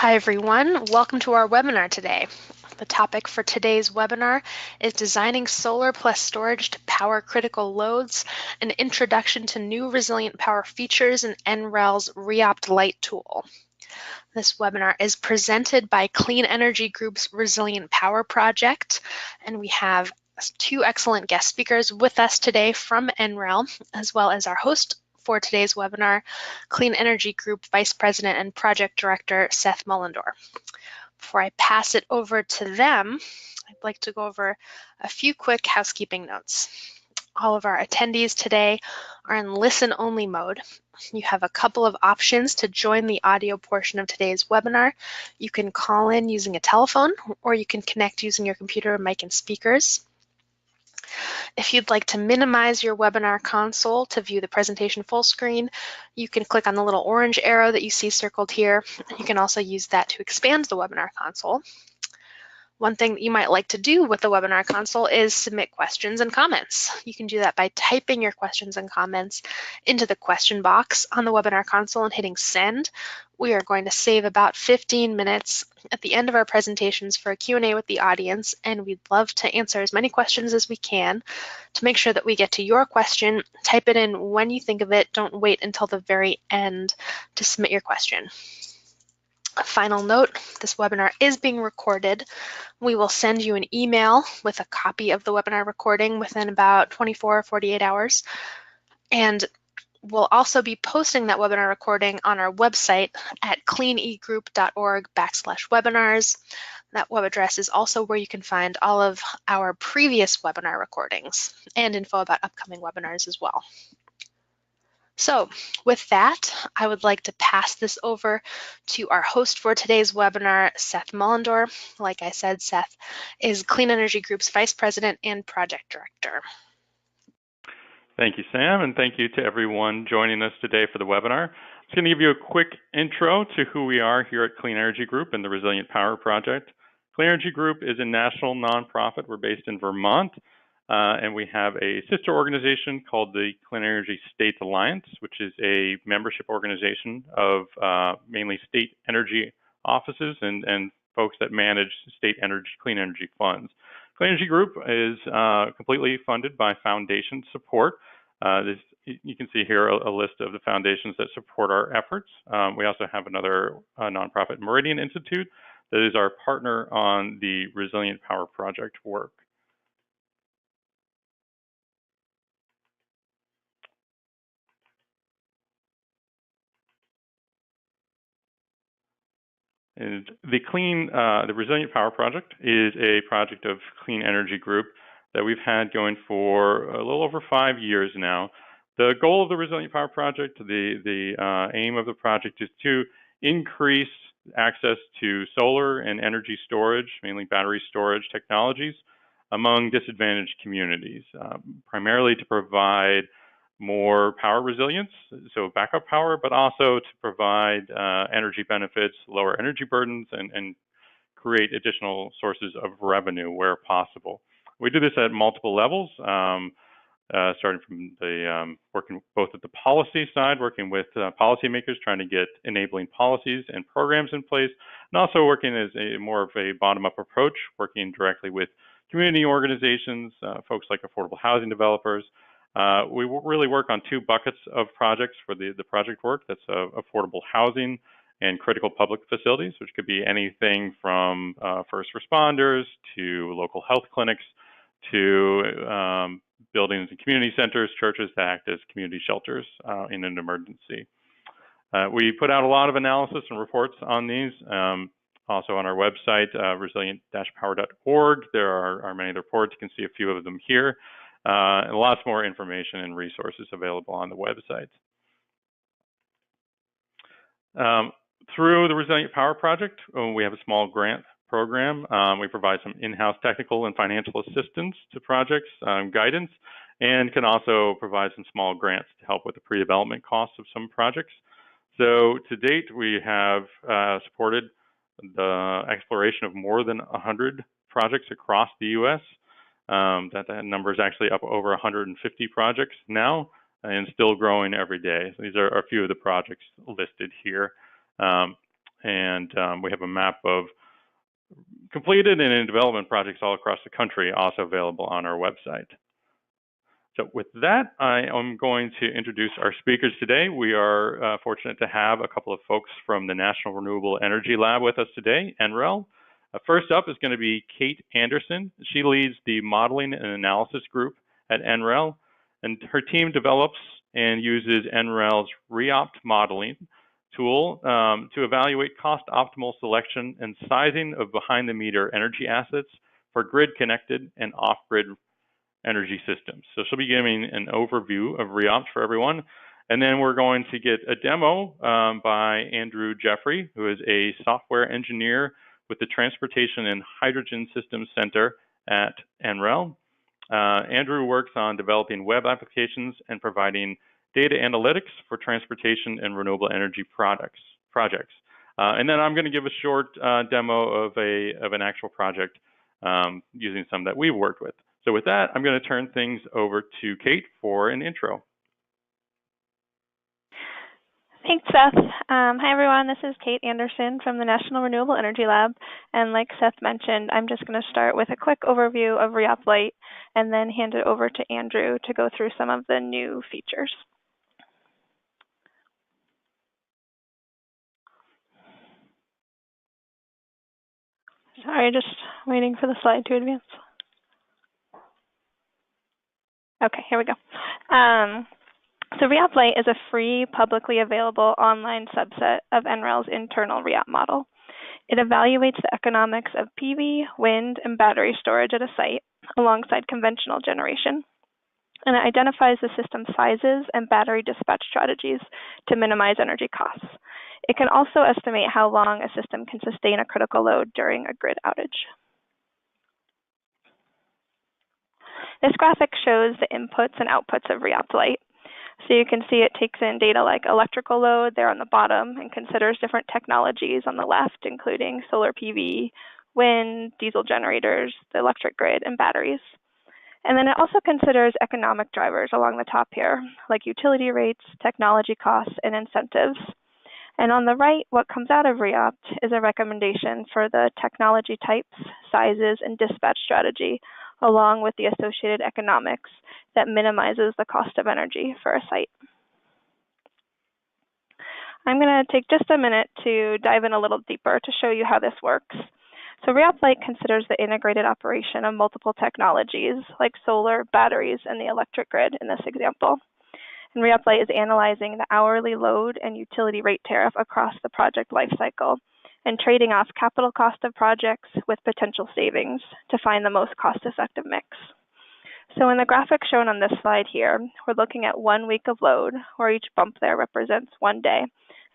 Hi everyone, welcome to our webinar today. The topic for today's webinar is Designing Solar+Storage to Power Critical Loads, an Introduction to New Resilient Power Features in NREL's REopt Lite tool. This webinar is presented by Clean Energy Group's Resilient Power Project, and we have two excellent guest speakers with us today from NREL, as well as our host for today's webinar, Clean Energy Group Vice President and Project Director, Seth Mullendore. Before I pass it over to them, I'd like to go over a few quick housekeeping notes. All of our attendees today are in listen-only mode. You have a couple of options to join the audio portion of today's webinar. You can call in using a telephone, or you can connect using your computer, mic, and speakers. If you'd like to minimize your webinar console to view the presentation full screen, you can click on the little orange arrow that you see circled here. You can also use that to expand the webinar console. One thing that you might like to do with the webinar console is submit questions and comments. You can do that by typing your questions and comments into the question box on the webinar console and hitting send. We are going to save about 15 minutes at the end of our presentations for a Q&A with the audience, and we'd love to answer as many questions as we can. To make sure that we get to your question, type it in when you think of it. Don't wait until the very end to submit your question. A final note, this webinar is being recorded. We will send you an email with a copy of the webinar recording within about 24 or 48 hours. And we'll also be posting that webinar recording on our website at cleanegroup.org/webinars. That web address is also where you can find all of our previous webinar recordings and info about upcoming webinars as well. So with that, I would like to pass this over to our host for today's webinar, Seth Mullendore. Like I said, Seth is Clean Energy Group's Vice President and Project Director. Thank you, Sam, and thank you to everyone joining us today for the webinar. I'm just going to give you a quick intro to who we are here at Clean Energy Group and the Resilient Power Project. Clean Energy Group is a national nonprofit. We're based in Vermont. And we have a sister organization called the Clean Energy States Alliance, which is a membership organization of mainly state energy offices and folks that manage state clean energy funds. Clean Energy Group is completely funded by foundation support. You can see here a list of the foundations that support our efforts. We also have another nonprofit, Meridian Institute, that is our partner on the Resilient Power Project work. And the Resilient Power Project is a project of Clean Energy Group that we've had going for a little over 5 years now. The goal of the Resilient Power Project, the aim of the project is to increase access to solar and energy storage, mainly battery storage technologies, among disadvantaged communities, primarily to provide more power resilience, so backup power, but also to provide energy benefits, lower energy burdens, and create additional sources of revenue where possible. We do this at multiple levels, starting from the working both at the policy side, working with policymakers, trying to get enabling policies and programs in place, and also working as more of a bottom-up approach, working directly with community organizations, folks like affordable housing developers. We really work on 2 buckets of projects for the project work. That's affordable housing and critical public facilities, which could be anything from first responders to local health clinics to buildings and community centers, churches that act as community shelters in an emergency. We put out a lot of analysis and reports on these. Also on our website, resilient-power.org, there are many reports. You can see a few of them here. And lots more information and resources available on the website. Through the Resilient Power Project, we have a small grant program. We provide some in-house technical and financial assistance to projects, guidance, and can also provide some small grants to help with the pre-development costs of some projects. So to date, we have supported the exploration of more than 100 projects across the U.S. That number is actually up over 150 projects now and still growing every day. So these are a few of the projects listed here. And we have a map of completed and in development projects all across the country, also available on our website. So with that, I am going to introduce our speakers today. We are fortunate to have a couple of folks from the National Renewable Energy Lab with us today, NREL. First up is going to be Kate Anderson. She leads the modeling and analysis group at NREL, and her team develops and uses NREL's REopt modeling tool to evaluate cost-optimal selection and sizing of behind-the-meter energy assets for grid-connected and off-grid energy systems. So she'll be giving an overview of REopt for everyone. And then we're going to get a demo by Andrew Jeffery, who is a software engineer with the Transportation and Hydrogen Systems Center at NREL. Andrew works on developing web applications and providing data analytics for transportation and renewable energy projects. And then I'm going to give a short demo of an actual project using some that we've worked with. So with that, I'm going to turn things over to Kate for an intro. Thanks, Seth. Hi, everyone. This is Kate Anderson from the National Renewable Energy Lab. And like Seth mentioned, I'm just going to start with a quick overview of REopt Lite and then hand it over to Andrew to go through some of the new features. Sorry, just waiting for the slide to advance. Okay, here we go. So REopt Lite is a free, publicly available online subset of NREL's internal REopt model. It evaluates the economics of PV, wind, and battery storage at a site alongside conventional generation. And it identifies the system sizes and battery dispatch strategies to minimize energy costs. It can also estimate how long a system can sustain a critical load during a grid outage. This graphic shows the inputs and outputs of REopt Lite. So you can see it takes in data like electrical load there on the bottom and considers different technologies on the left, including solar PV, wind, diesel generators, the electric grid, and batteries. And then it also considers economic drivers along the top here, like utility rates, technology costs, and incentives. And on the right, what comes out of REopt is a recommendation for the technology types, sizes, and dispatch strategy, along with the associated economics that minimizes the cost of energy for a site. I'm going to take just a minute to dive in a little deeper to show you how this works. So REopt Lite considers the integrated operation of multiple technologies like solar, batteries, and the electric grid in this example. And REopt Lite is analyzing the hourly load and utility rate tariff across the project lifecycle and trading off capital cost of projects with potential savings to find the most cost-effective mix. So in the graphic shown on this slide here, we're looking at 1 week of load, where each bump there represents 1 day,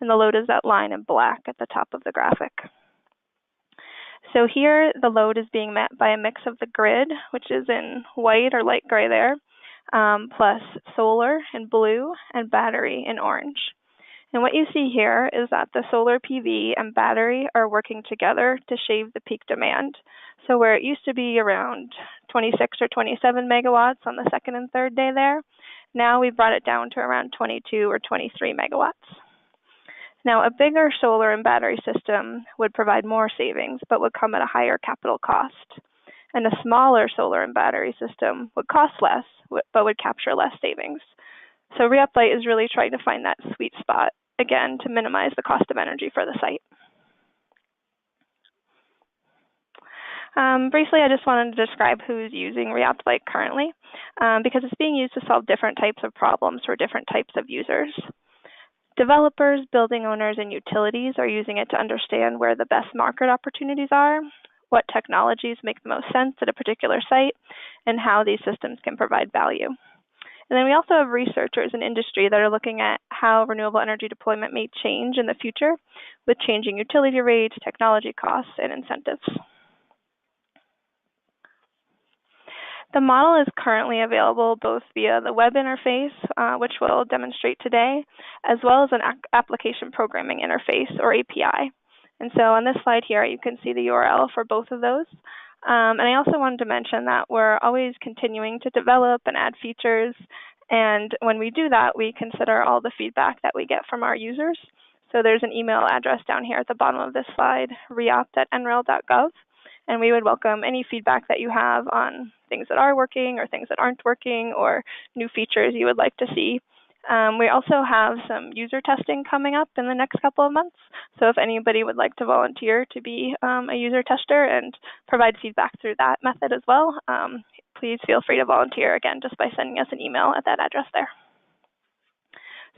and the load is that line in black at the top of the graphic. So here, the load is being met by a mix of the grid, which is in white or light gray there, plus solar in blue and battery in orange. And what you see here is that the solar PV and battery are working together to shave the peak demand. So where it used to be around 26 or 27 megawatts on the second and third day there, now we've brought it down to around 22 or 23 megawatts. Now, a bigger solar and battery system would provide more savings, but would come at a higher capital cost. And a smaller solar and battery system would cost less, but would capture less savings. So REopt Lite is really trying to find that sweet spot, again, to minimize the cost of energy for the site. Briefly, I just wanted to describe who's using REopt Lite currently, because it's being used to solve different types of problems for different types of users. Developers, building owners, and utilities are using it to understand where the best market opportunities are, what technologies make the most sense at a particular site, and how these systems can provide value. And then we also have researchers in industry that are looking at how renewable energy deployment may change in the future with changing utility rates, technology costs, and incentives. The model is currently available both via the web interface, which we'll demonstrate today, as well as an application programming interface, or API. And so on this slide here, you can see the URL for both of those. And I also wanted to mention that we're always continuing to develop and add features. And when we do that, we consider all the feedback that we get from our users. So there's an email address down here at the bottom of this slide, reopt@nrel.gov, and we would welcome any feedback that you have on things that are working or things that aren't working or new features you would like to see. We also have some user testing coming up in the next couple of months. So if anybody would like to volunteer to be a user tester and provide feedback through that method as well, please feel free to volunteer, again, just by sending us an email at that address there.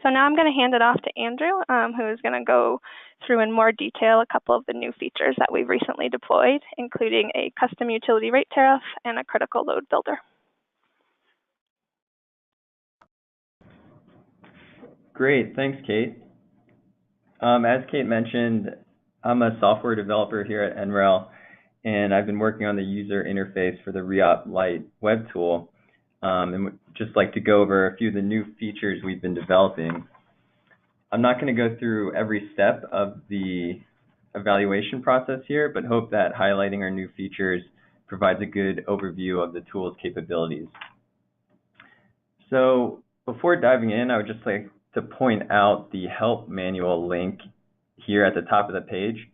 So now I'm going to hand it off to Andrew, who is going to go through in more detail a couple of the new features that we've recently deployed, including a custom utility rate tariff and a critical load builder. Great, thanks, Kate. As Kate mentioned, I'm a software developer here at NREL, and I've been working on the user interface for the REopt Lite web tool, and would just like to go over a few of the new features we've been developing. I'm not going to go through every step of the evaluation process here, but hope that highlighting our new features provides a good overview of the tool's capabilities. So before diving in, I would just like to point out the help manual link here at the top of the page.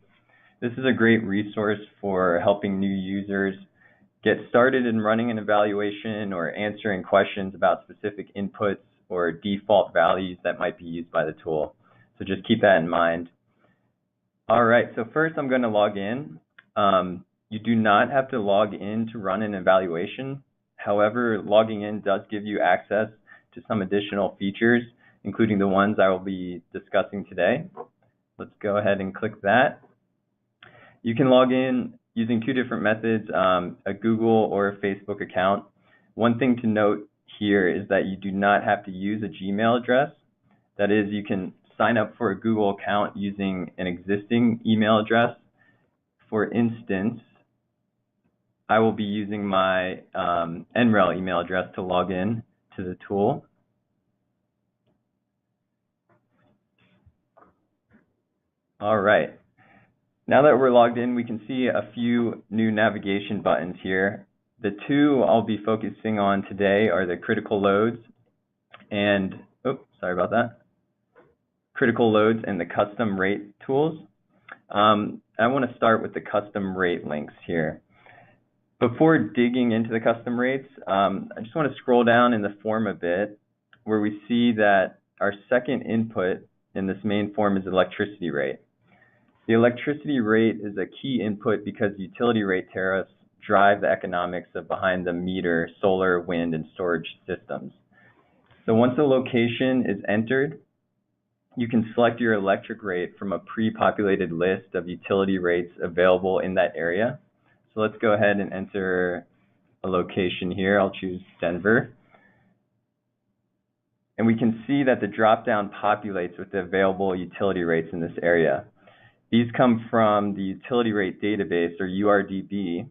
This is a great resource for helping new users get started in running an evaluation or answering questions about specific inputs or default values that might be used by the tool. So just keep that in mind. All right, so first I'm going to log in. You do not have to log in to run an evaluation. However, logging in does give you access to some additional features, including the ones I will be discussing today. Let's go ahead and click that. You can log in using two different methods, a Google or a Facebook account. One thing to note here is that you do not have to use a Gmail address. That is, you can sign up for a Google account using an existing email address. For instance, I will be using my NREL email address to log in to the tool. All right. Now that we're logged in, we can see a few new navigation buttons here. The two I'll be focusing on today are the critical loads and, critical loads and the custom rate tools. I want to start with the custom rate links here. Before digging into the custom rates, I just want to scroll down in the form a bit where we see that our second input in this main form is electricity rate. The electricity rate is a key input because utility rate tariffs drive the economics of behind the meter solar, wind, and storage systems. So once a location is entered, you can select your electric rate from a pre-populated list of utility rates available in that area. So let's go ahead and enter a location here. I'll choose Denver. And we can see that the drop-down populates with the available utility rates in this area. These come from the utility rate database, or URDB,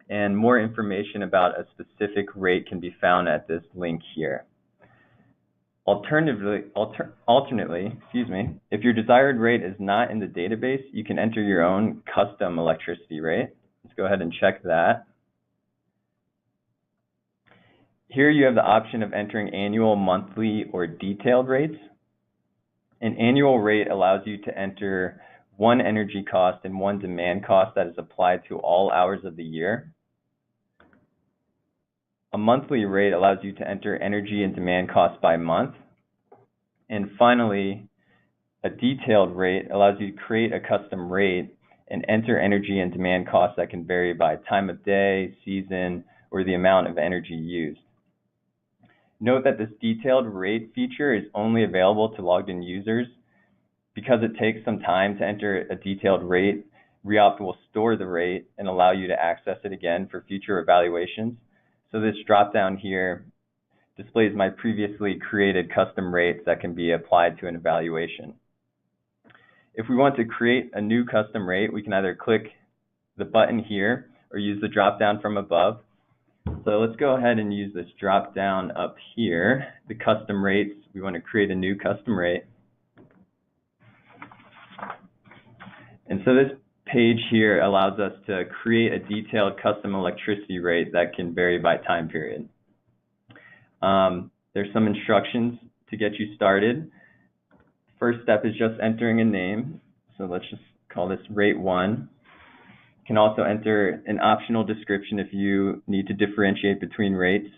and more information about a specific rate can be found at this link here. Alternately, if your desired rate is not in the database, you can enter your own custom electricity rate. Let's go ahead and check that. Here you have the option of entering annual, monthly, or detailed rates. An annual rate allows you to enter one energy cost and one demand cost that is applied to all hours of the year. A monthly rate allows you to enter energy and demand costs by month. And finally, a detailed rate allows you to create a custom rate and enter energy and demand costs that can vary by time of day, season, or the amount of energy used. Note that this detailed rate feature is only available to logged in users. Because it takes some time to enter a detailed rate, REopt will store the rate and allow you to access it again for future evaluations. So this drop-down here displays my previously created custom rates that can be applied to an evaluation. If we want to create a new custom rate, we can either click the button here or use the drop-down from above. So let's go ahead and use this drop-down up here, the custom rates. We want to create a new custom rate. And so this page here allows us to create a detailed custom electricity rate that can vary by time period. There's some instructions to get you started. First step is just entering a name. So let's just call this rate 1. You can also enter an optional description if you need to differentiate between rates.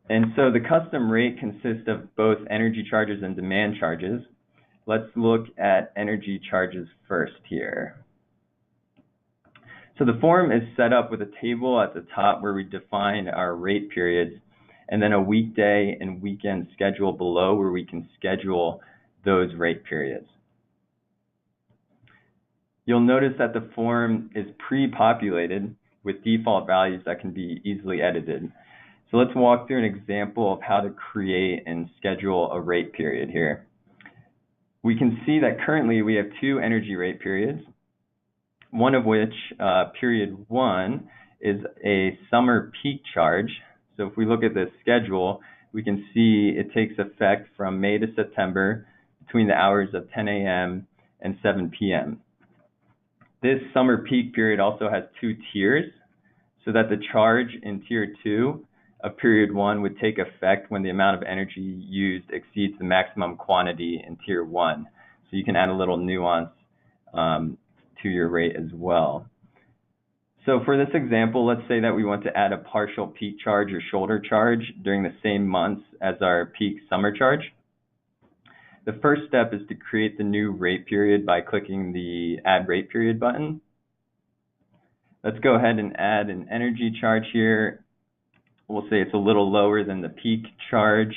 And so the custom rate consists of both energy charges and demand charges. Let's look at energy charges first here. So the form is set up with a table at the top where we define our rate periods, and then a weekday and weekend schedule below where we can schedule those rate periods. You'll notice that the form is pre-populated with default values that can be easily edited. So let's walk through an example of how to create and schedule a rate period here. We can see that currently we have 2 energy rate periods, one of which, period 1, is a summer peak charge. So if we look at the schedule, we can see it takes effect from May to September between the hours of 10 a.m. and 7 p.m. This summer peak period also has 2 tiers, so that the charge in tier 2 of period 1 would take effect when the amount of energy used exceeds the maximum quantity in tier 1. So you can add a little nuance to your rate as well. So for this example, let's say that we want to add a partial peak charge or shoulder charge during the same months as our peak summer charge. The first step is to create the new rate period by clicking the Add Rate Period button. Let's go ahead and add an energy charge here. We'll say it's a little lower than the peak charge.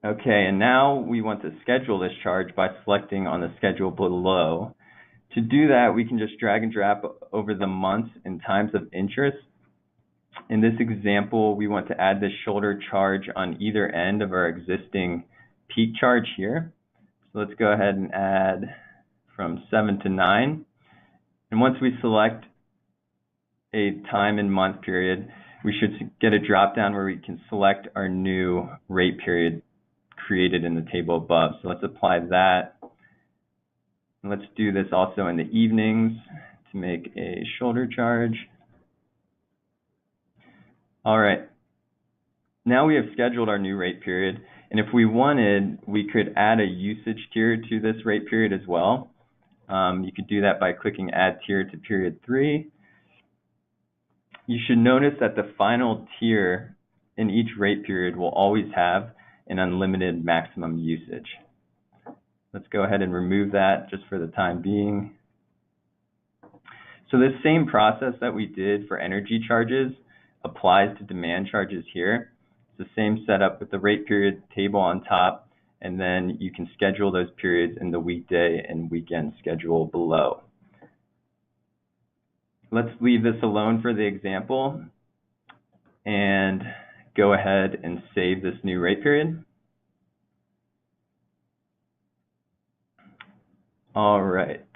Okay, and now we want to schedule this charge by selecting on the schedule below. To do that, we can just drag and drop over the months and times of interest. In this example, we want to add this shoulder charge on either end of our existing peak charge here. So let's go ahead and add from 7 to 9. And once we select a time and month period, we should get a drop down where we can select our new rate period created in the table above. So let's apply that. And let's do this also in the evenings to make a shoulder charge. All right. Now we have scheduled our new rate period, and if we wanted, we could add a usage tier to this rate period as well. You could do that by clicking Add Tier to Period 3. You should notice that the final tier in each rate period will always have an unlimited maximum usage. Let's go ahead and remove that just for the time being. So this same process that we did for energy charges applies to demand charges here. It's the same setup with the rate period table on top, and then you can schedule those periods in the weekday and weekend schedule below. Let's leave this alone for the example and go ahead and save this new rate period. All right.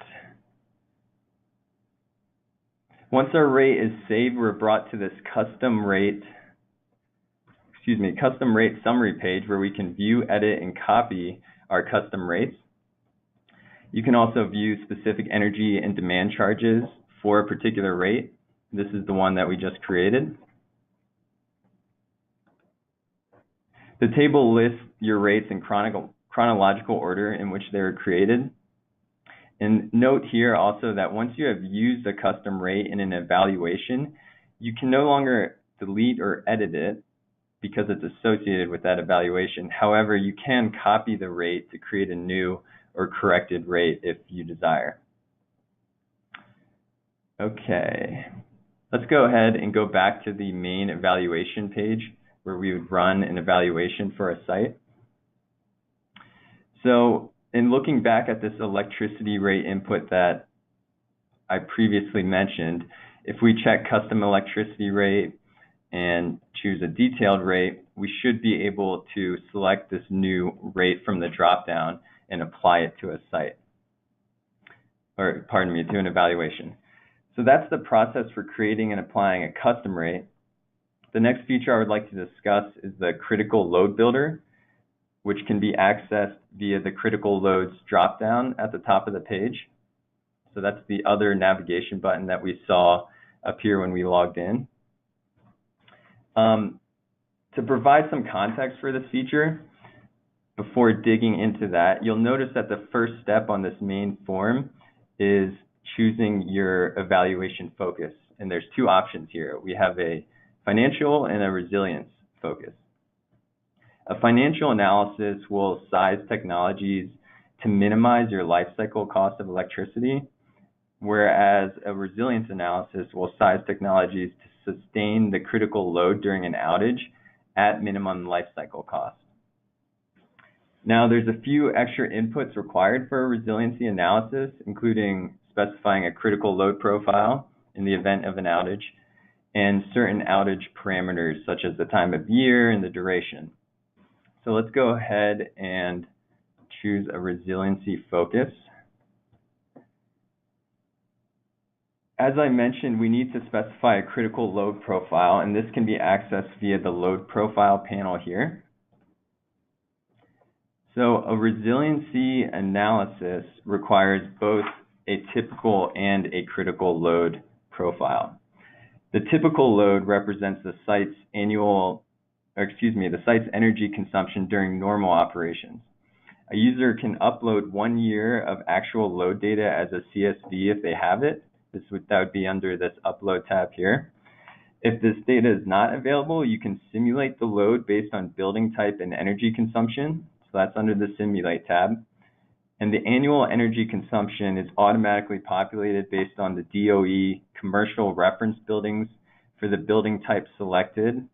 Once our rate is saved, we're brought to this custom rate summary page where we can view, edit, and copy our custom rates. You can also view specific energy and demand charges for a particular rate. This is the one that we just created. The table lists your rates in chronological order in which they were created. And note here also that once you have used a custom rate in an evaluation, you can no longer delete or edit it because it's associated with that evaluation. However, you can copy the rate to create a new or corrected rate if you desire. Okay, let's go ahead and go back to the main evaluation page where we would run an evaluation for a site. So in looking back at this electricity rate input that I previously mentioned, if we check custom electricity rate and choose a detailed rate, we should be able to select this new rate from the dropdown and apply it to a site, or pardon me, to an evaluation. So that's the process for creating and applying a custom rate. The next feature I would like to discuss is the critical load builder, which can be accessed via the critical loads dropdown at the top of the page. So that's the other navigation button that we saw appear when we logged in. To provide some context for this feature, before digging into that, you'll notice that the first step on this main form is choosing your evaluation focus. And there's two options here. We have a financial and a resilience focus. A financial analysis will size technologies to minimize your life cycle cost of electricity, whereas a resilience analysis will size technologies to sustain the critical load during an outage at minimum life cycle cost. Now, there's a few extra inputs required for a resiliency analysis, including specifying a critical load profile in the event of an outage, and certain outage parameters such as the time of year and the duration. So let's go ahead and choose a resiliency focus. As I mentioned, we need to specify a critical load profile, and this can be accessed via the load profile panel here. So a resiliency analysis requires both a typical and a critical load profile. The typical load represents the site's the site's energy consumption during normal operations. A user can upload 1 year of actual load data as a CSV if they have it. That would be under this upload tab here. If this data is not available, you can simulate the load based on building type and energy consumption. So that's under the Simulate tab. And the annual energy consumption is automatically populated based on the DOE commercial reference buildings for the building type selected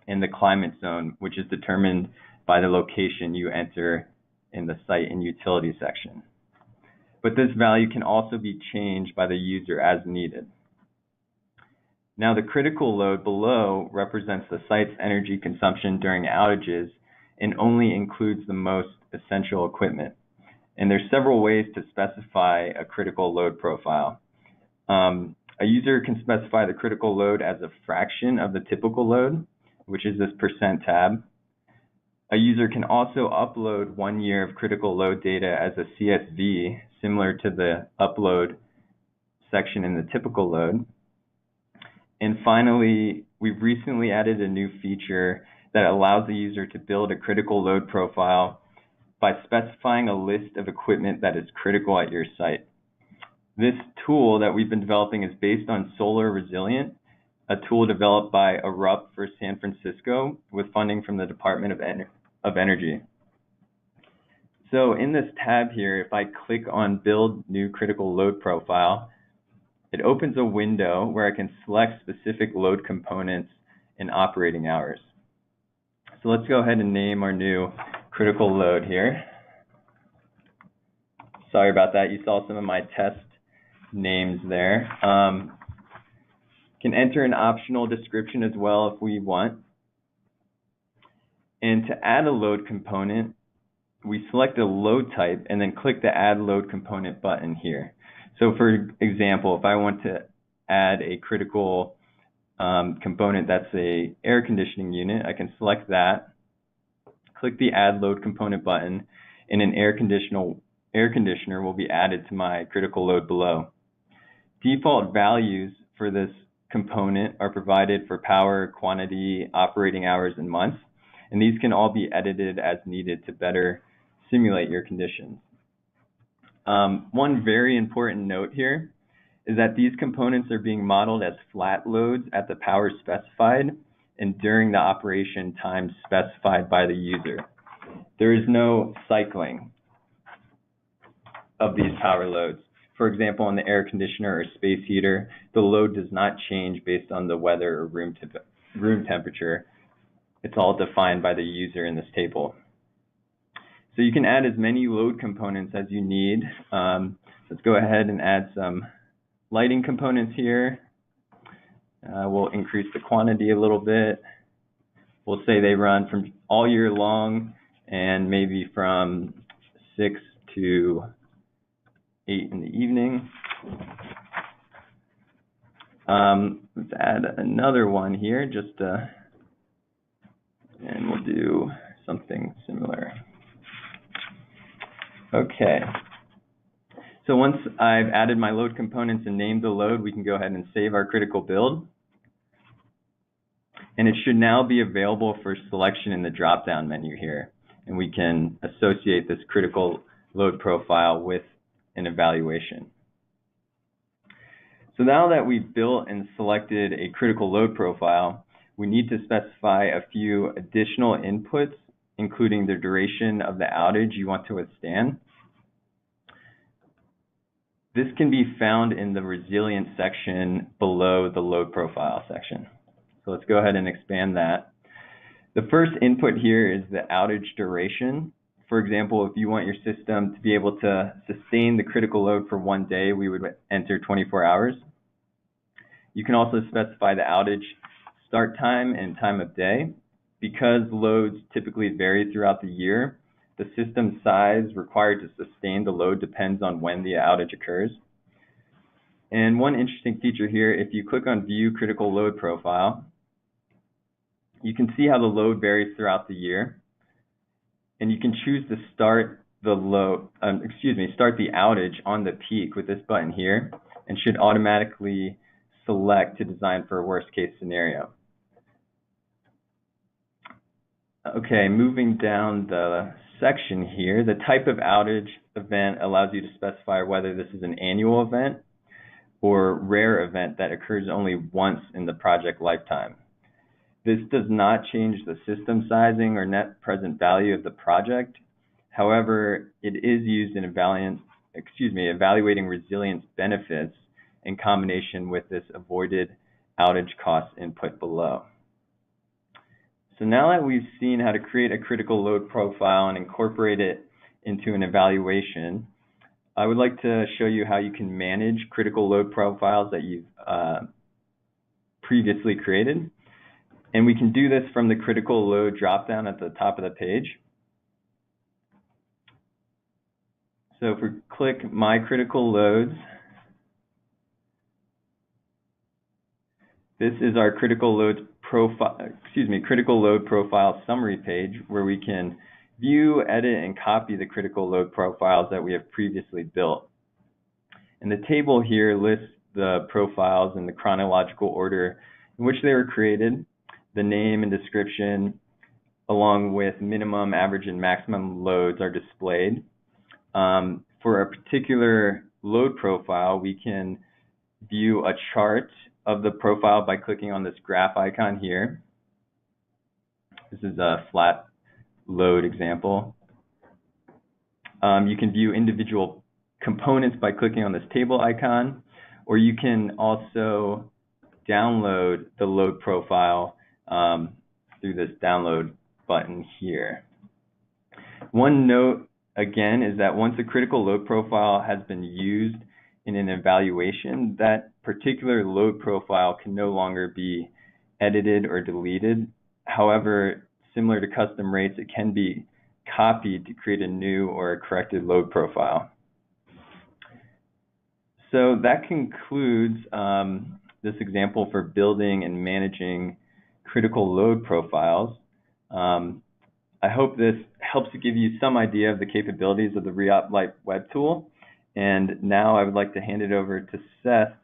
and the climate zone, which is determined by the location you enter in the site and utility section. But this value can also be changed by the user as needed. Now, the critical load below represents the site's energy consumption during outages and only includes the most essential equipment. And there's several ways to specify a critical load profile. A user can specify the critical load as a fraction of the typical load, which is this % tab. A user can also upload 1 year of critical load data as a CSV, similar to the upload section in the typical load. And finally, we've recently added a new feature that allows the user to build a critical load profile by specifying a list of equipment that is critical at your site. This tool that we've been developing is based on Solar Resilient, a tool developed by REopt for San Francisco with funding from the Department of Energy. So in this tab here, if I click on Build New Critical Load Profile, it opens a window where I can select specific load components and operating hours. So let's go ahead and name our new critical load here. Sorry about that. You saw some of my test names there. Can enter an optional description as well if we want. And to add a load component, we select a load type and then click the Add Load Component button here. So for example, if I want to add a critical component that's a air conditioning unit, I can select that, click the Add Load Component button, and an air conditioner will be added to my critical load below. Default values for this component are provided for power, quantity, operating hours, and months, and these can all be edited as needed to better simulate your conditions. One very important note here is that these components are being modeled as flat loads at the power specified and during the operation time specified by the user. There is no cycling of these power loads. For example, on the air conditioner or space heater, the load does not change based on the weather or room temperature. It's all defined by the user in this table. So you can add as many load components as you need. Let's go ahead and add some lighting components here. We'll increase the quantity a little bit. We'll say they run from all year long and maybe from 6 to 8 in the evening. Let's add another one here, and we'll do something similar. Okay. So once I've added my load components and named the load, we can go ahead and save our critical build. And it should now be available for selection in the drop-down menu here. And we can associate this critical load profile with an evaluation. So now that we've built and selected a critical load profile, we need to specify a few additional inputs, including the duration of the outage you want to withstand. This can be found in the resilience section below the load profile section. So let's go ahead and expand that. The first input here is the outage duration. For example, if you want your system to be able to sustain the critical load for 1 day, we would enter 24 hours. You can also specify the outage start time and time of day. Because loads typically vary throughout the year, the system size required to sustain the load depends on when the outage occurs. And one interesting feature here, if you click on View Critical Load Profile, you can see how the load varies throughout the year. And you can choose to start the outage on the peak with this button here, and should automatically select to design for a worst case scenario. Okay, moving down the section here, the type of outage event allows you to specify whether this is an annual event or rare event that occurs only once in the project lifetime. This does not change the system sizing or net present value of the project. However, it is used in evaluating resilience benefits in combination with this avoided outage cost input below. So now that we've seen how to create a critical load profile and incorporate it into an evaluation, I would like to show you how you can manage critical load profiles that you've previously created. And we can do this from the critical load dropdown at the top of the page. So if we click My Critical Loads, this is our critical load profile summary page, where we can view, edit, and copy the critical load profiles that we have previously built. And the table here lists the profiles in the chronological order in which they were created. The name and description, along with minimum, average, and maximum loads, are displayed. For a particular load profile, we can view a chart of the profile by clicking on this graph icon here. This is a flat load example. You can view individual components by clicking on this table icon, or you can also download the load profile through this download button here. One note, again, is that once a critical load profile has been used in an evaluation, that particular load profile can no longer be edited or deleted. However, similar to custom rates, it can be copied to create a new or a corrected load profile. So that concludes this example for building and managing critical load profiles. I hope this helps to give you some idea of the capabilities of the REopt Lite web tool. And now I would like to hand it over to Seth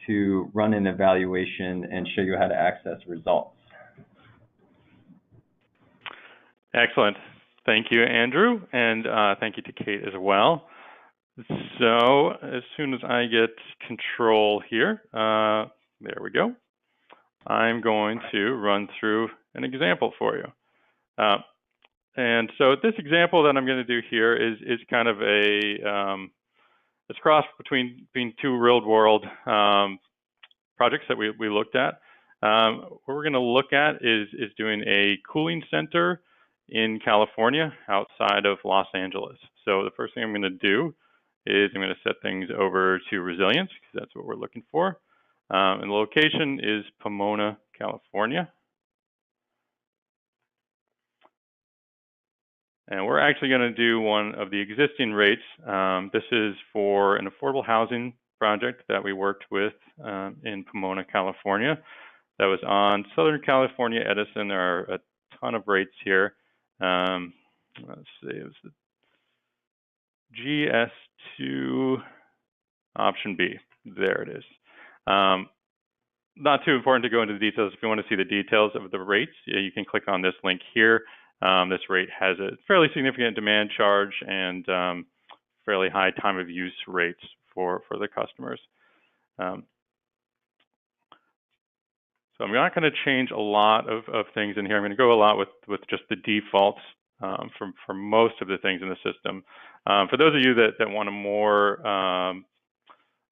to run an evaluation and show you how to access results. Excellent. Thank you, Andrew, and thank you to Kate as well. So as soon as I get control here, there we go. I'm going to run through an example for you. And so this example that I'm going to do here is kind of a it's cross between two real-world projects that we looked at. What we're going to look at is doing a cooling center in California outside of Los Angeles. So the first thing I'm going to do is I'm going to set things over to resilience, because that's what we're looking for. And the location is Pomona, California. And we're actually going to do one of the existing rates. This is for an affordable housing project that we worked with in Pomona, California. That was on Southern California Edison. There are a ton of rates here. Let's see, it was the GS2 option B. There it is. not too important to go into the details. If you want to see the details of the rates, you can click on this link here. This rate has a fairly significant demand charge and fairly high time of use rates for the customers. So I'm not going to change a lot of things in here. I'm going to go a lot with just the defaults for most of the things in the system. For those of you that want a more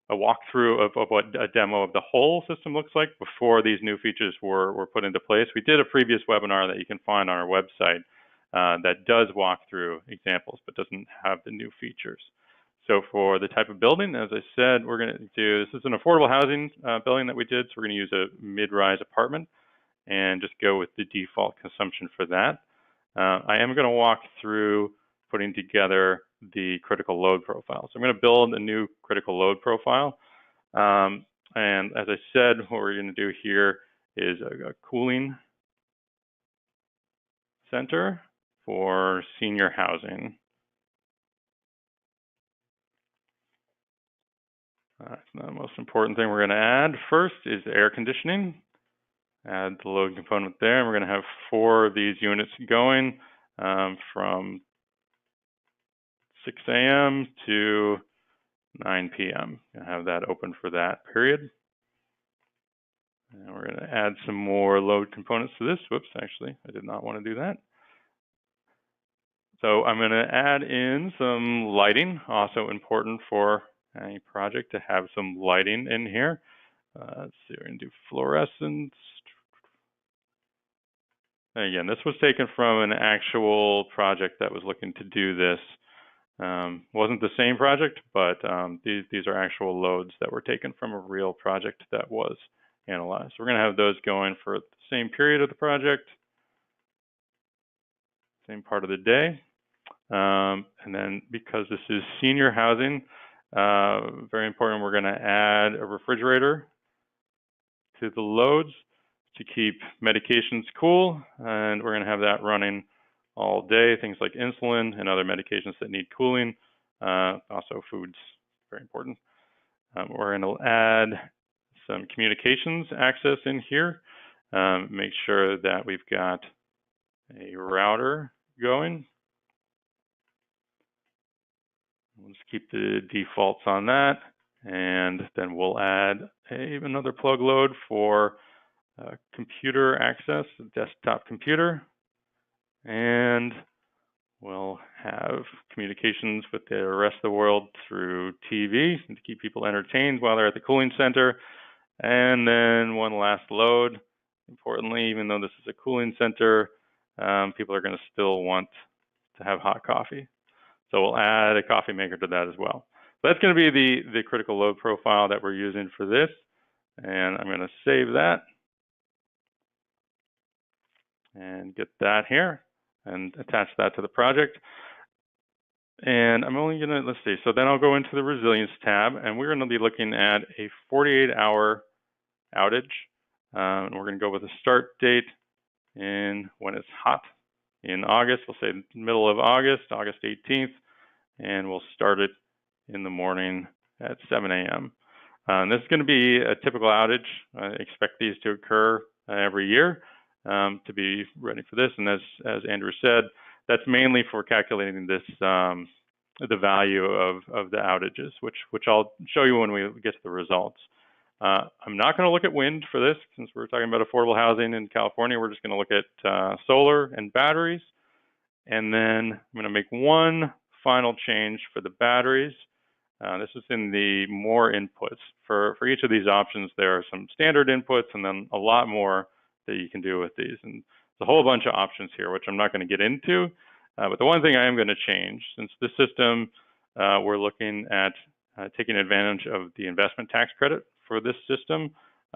a walkthrough of what a demo of the whole system looks like before these new features were put into place, we did a previous webinar that you can find on our website that does walk through examples but doesn't have the new features. So for the type of building, as I said, we're going to do, this is an affordable housing building that we did, so we're going to use a mid-rise apartment and just go with the default consumption for that. I am going to walk through putting together the critical load profile. So I'm going to build a new critical load profile. And as I said, what we're going to do here is a cooling center for senior housing. That's not the most important thing we're going to add. First is air conditioning. Add the load component there. And we're going to have 4 of these units going from 6 a.m. to 9 p.m. Gonna have that open for that period. And we're going to add some more load components to this. Whoops, actually, I did not want to do that. So I'm going to add in some lighting, also important for any project to have some lighting in here. Let's see, we're going to do fluorescence. Again, this was taken from an actual project that was looking to do this. Wasn't the same project, but these are actual loads that were taken from a real project that was analyzed. So we're going to have those going for the same period of the project, same part of the day. And then because this is senior housing, very important, we're going to add a refrigerator to the loads to keep medications cool, and we're going to have that running all day, things like insulin and other medications that need cooling, also foods, very important. We're going to add some communications access in here, make sure that we've got a router going. We'll just keep the defaults on that, and then we'll add another plug load for computer access, a desktop computer, and we'll have communications with the rest of the world through TV to keep people entertained while they're at the cooling center. And then one last load. Importantly, even though this is a cooling center, people are going to still want to have hot coffee. So we'll add a coffee maker to that as well. So that's going to be the critical load profile that we're using for this. And I'm going to save that and get that here and attach that to the project. And I'm only going to, let's see, so then I'll go into the resilience tab, and we're going to be looking at a 48-hour outage. And we're going to go with a start date in when it's hot in August. We'll say middle of August, August 18th, and we'll start it in the morning at 7 a.m. This is going to be a typical outage. I expect these to occur every year to be ready for this. And as Andrew said, that's mainly for calculating this the value of the outages, which I'll show you when we get to the results. I'm not going to look at wind for this, since we're talking about affordable housing in California. We're just going to look at solar and batteries. And then I'm going to make one final change for the batteries. This is in the more inputs. For each of these options, there are some standard inputs and then a lot more that you can do with these. And there's a whole bunch of options here, which I'm not going to get into. But the one thing I am going to change, since this system, we're looking at taking advantage of the investment tax credit for this system,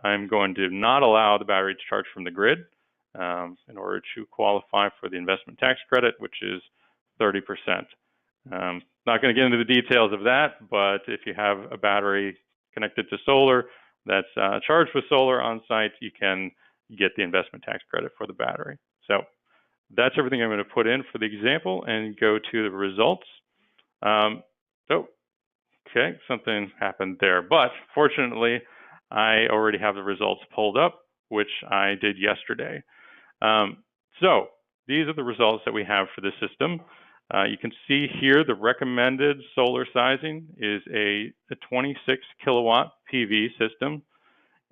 I'm going to not allow the battery to charge from the grid in order to qualify for the investment tax credit, which is 30%. Not going to get into the details of that, but if you have a battery connected to solar that's charged with solar on site, you can get the investment tax credit for the battery. So that's everything I'm going to put in for the example and go to the results. Okay, something happened there, but fortunately, I already have the results pulled up, which I did yesterday. So these are the results that we have for the system. You can see here the recommended solar sizing is a 26 kilowatt PV system,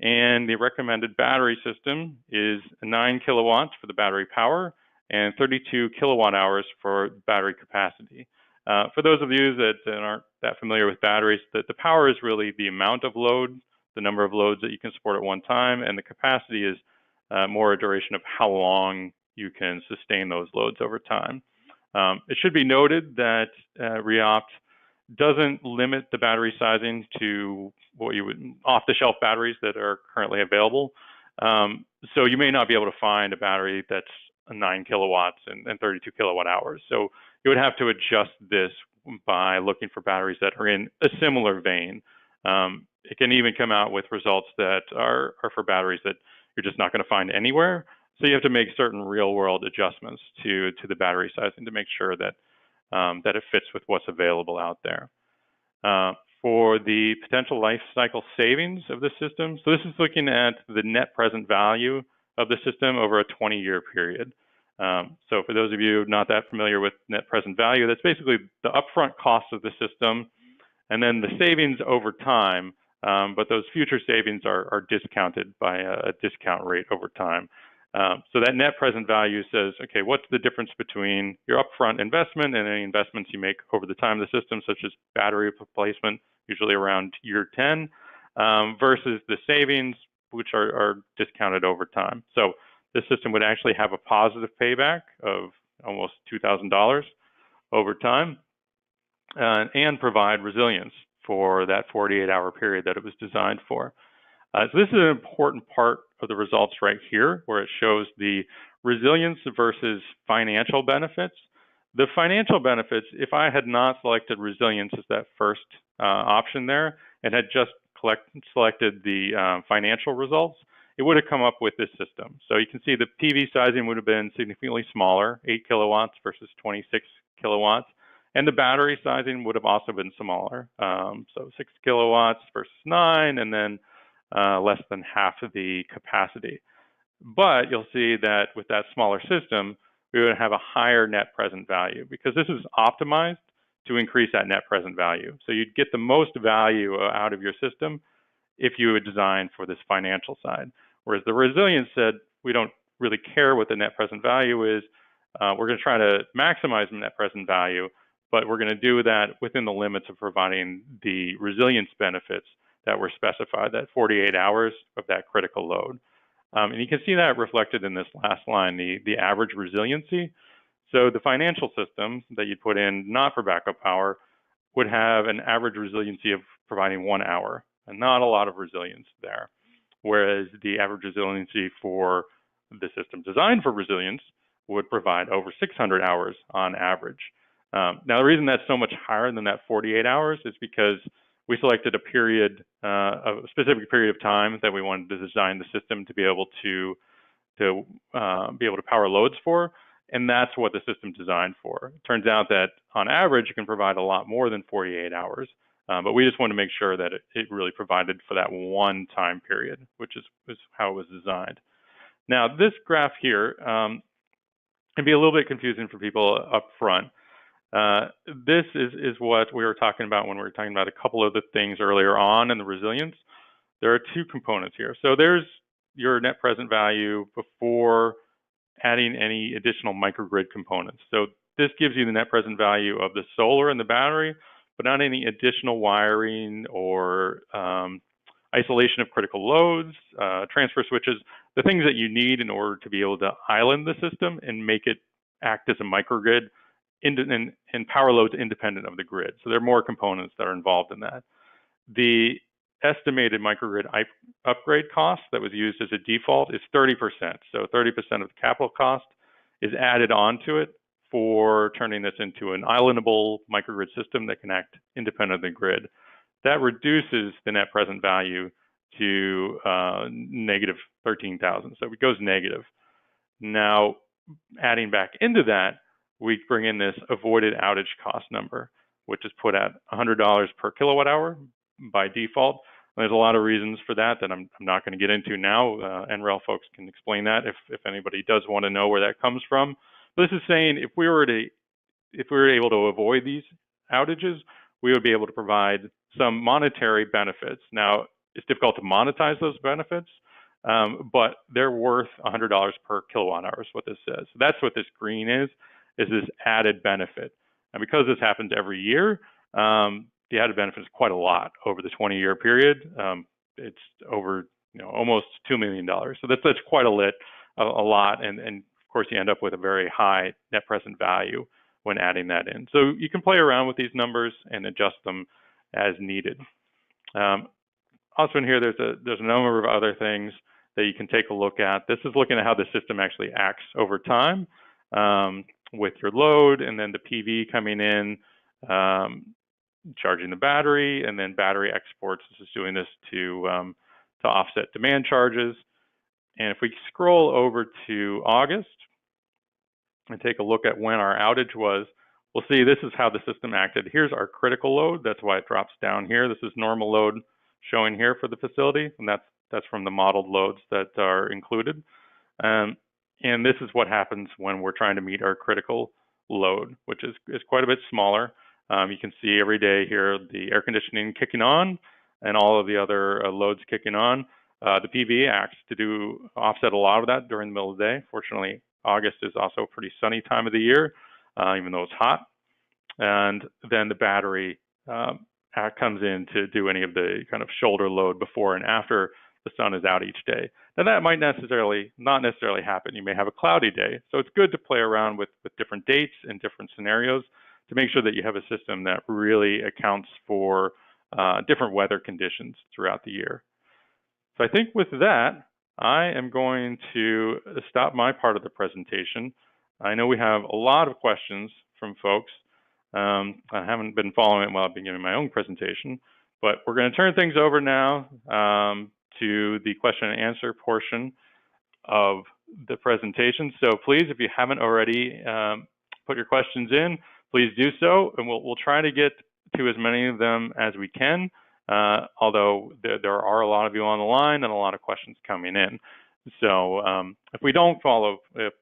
and the recommended battery system is 9 kilowatts for the battery power and 32 kilowatt hours for battery capacity. For those of you that aren't that familiar with batteries, the power is really the amount of load, the number of loads that you can support at one time, and the capacity is more a duration of how long you can sustain those loads over time. It should be noted that REopt doesn't limit the battery sizing to what you would off-the-shelf batteries that are currently available. So you may not be able to find a battery that's 9 kilowatts and 32 kilowatt hours. So you would have to adjust this by looking for batteries that are in a similar vein. It can even come out with results that are for batteries that you're just not going to find anywhere. So you have to make certain real-world adjustments to the battery sizing to make sure that that it fits with what's available out there. For the potential life cycle savings of the system, so this is looking at the net present value of the system over a 20-year period. So for those of you not that familiar with net present value, that's basically the upfront cost of the system and then the savings over time, but those future savings are discounted by a discount rate over time. So that net present value says, okay, what's the difference between your upfront investment and any investments you make over the time of the system, such as battery replacement, usually around year 10, versus the savings, which are discounted over time. So this system would actually have a positive payback of almost $2,000 over time and provide resilience for that 48-hour period that it was designed for. So this is an important part of the results right here, where it shows the resilience versus financial benefits. The financial benefits, if I had not selected resilience as that first option there and had just selected the financial results, it would have come up with this system. So you can see the PV sizing would have been significantly smaller, 8 kilowatts versus 26 kilowatts. And the battery sizing would have also been smaller. So 6 kilowatts versus 9, and then less than half of the capacity. But you'll see that with that smaller system, we would have a higher net present value because this is optimized to increase that net present value. So you'd get the most value out of your system if you would design for this financial side. Whereas the resilience said, we don't really care what the net present value is. We're going to try to maximize the net present value, but we're going to do that within the limits of providing the resilience benefits that were specified, that 48 hours of that critical load. And you can see that reflected in this last line, the average resiliency. So the financial system that you put in, not for backup power, would have an average resiliency of providing 1 hour, and not a lot of resilience there. Whereas the average resiliency for the system designed for resilience would provide over 600 hours on average. Now, the reason that's so much higher than that 48 hours is because we selected a period, a specific period of time that we wanted to design the system to be able to power loads for, and that's what the system's designed for. It turns out that on average, it can provide a lot more than 48 hours, but we just want to make sure that it really provided for that one time period, which is how it was designed. Now, this graph here can be a little bit confusing for people up front. This is what we were talking about when we were talking about a couple of the things earlier on in the resilience. There are two components here. So there's your net present value before adding any additional microgrid components. So this gives you the net present value of the solar and the battery, but not any additional wiring or isolation of critical loads, transfer switches, the things that you need in order to be able to island the system and make it act as a microgrid and power loads independent of the grid. So there are more components that are involved in that. The estimated microgrid upgrade cost that was used as a default is 30%. So 30% of the capital cost is added onto it for turning this into an islandable microgrid system that can act independent of the grid. That reduces the net present value to negative 13,000. So it goes negative. Now, adding back into that, we bring in this avoided outage cost number, which is put at $100 per kilowatt hour by default. There's a lot of reasons for that I'm not going to get into now. NREL folks can explain that if anybody does want to know where that comes from. But this is saying if we were able to avoid these outages, we would be able to provide some monetary benefits. Now, it's difficult to monetize those benefits, but they're worth $100 per kilowatt hour is what this says. So that's what this green is this added benefit. And because this happens every year, the added benefit is quite a lot over the 20-year period. It's over almost $2 million. So that's quite a lot. And of course, you end up with a very high net present value when adding that in. So you can play around with these numbers and adjust them as needed. Also in here, there's a number of other things that you can take a look at. This is looking at how the system actually acts over time with your load, and then the PV coming in, charging the battery, and then battery exports. This is doing this to offset demand charges. And if we scroll over to August and take a look at when our outage was, we'll see this is how the system acted. Here's our critical load. That's why it drops down here. This is normal load showing here for the facility, and that's from the modeled loads that are included. And this is what happens when we're trying to meet our critical load, which is quite a bit smaller. You can see every day here the air conditioning kicking on and all of the other loads kicking on. The PV acts to offset a lot of that during the middle of the day. Fortunately, August is also a pretty sunny time of the year, even though it's hot. And then the battery comes in to do any of the kind of shoulder load before and after the sun is out each day. Now that might not necessarily happen. You may have a cloudy day. So it's good to play around with different dates and different scenarios to make sure that you have a system that really accounts for different weather conditions throughout the year. So I think with that, I am going to stop my part of the presentation. I know we have a lot of questions from folks. I haven't been following it while I've been giving my own presentation, but we're going to turn things over now to the question and answer portion of the presentation. So please, if you haven't already put your questions in, please do so, and we'll try to get to as many of them as we can, although there are a lot of you on the line and a lot of questions coming in. So if we don't follow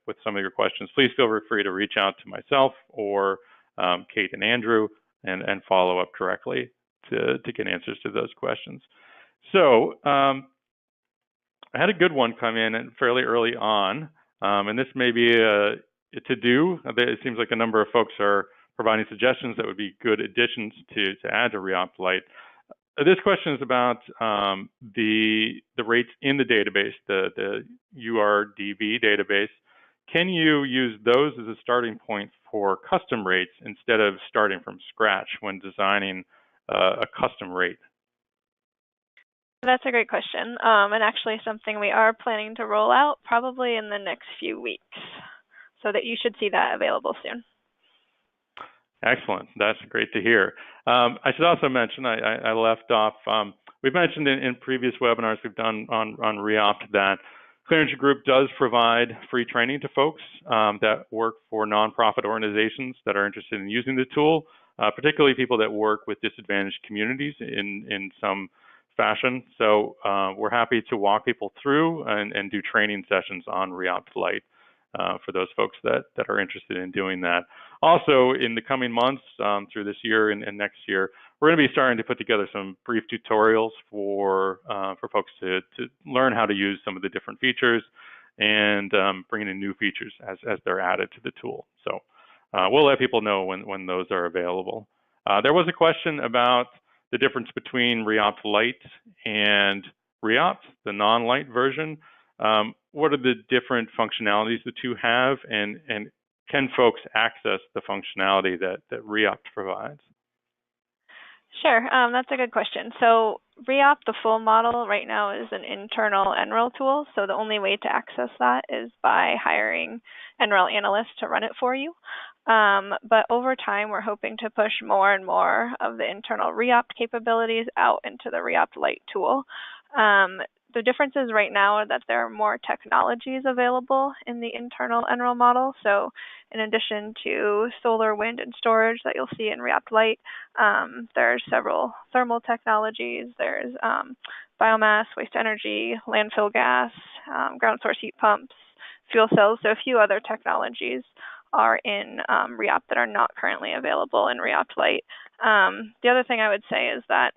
with some of your questions, please feel free to reach out to myself or Kate and Andrew and follow up directly to get answers to those questions. So I had a good one come in fairly early on, and this may be a to-do. It seems like a number of folks are providing suggestions that would be good additions to add to REopt Lite. This question is about the rates in the database, the URDV database. Can you use those as a starting point for custom rates instead of starting from scratch when designing a custom rate? That's a great question, and actually something we are planning to roll out probably in the next few weeks, so that you should see that available soon. Excellent. That's great to hear. I should also mention, I left off, we've mentioned in previous webinars we've done on REopt that Clean Energy Group does provide free training to folks that work for nonprofit organizations that are interested in using the tool, particularly people that work with disadvantaged communities in some fashion. So we're happy to walk people through and do training sessions on REopt Lite for those folks that are interested in doing that. Also, in the coming months, through this year and next year, we're going to be starting to put together some brief tutorials for folks to learn how to use some of the different features and bringing in new features as they're added to the tool. So we'll let people know when those are available. There was a question about the difference between REopt Lite and REopt, the non-Lite version. What are the different functionalities the two have, and can folks access the functionality that REopt provides? Sure, that's a good question. So REopt, the full model right now, is an internal NREL tool. So the only way to access that is by hiring NREL analysts to run it for you. But over time, we're hoping to push more and more of the internal REopt capabilities out into the REopt Lite tool. The differences right now are that there are more technologies available in the internal NREL model. So In addition to solar, wind, and storage that you'll see in REopt Lite, there's several thermal technologies. There's biomass, waste energy, landfill gas, ground source heat pumps, fuel cells. So a few other technologies are in REopt that are not currently available in REopt Lite. The other thing I would say is that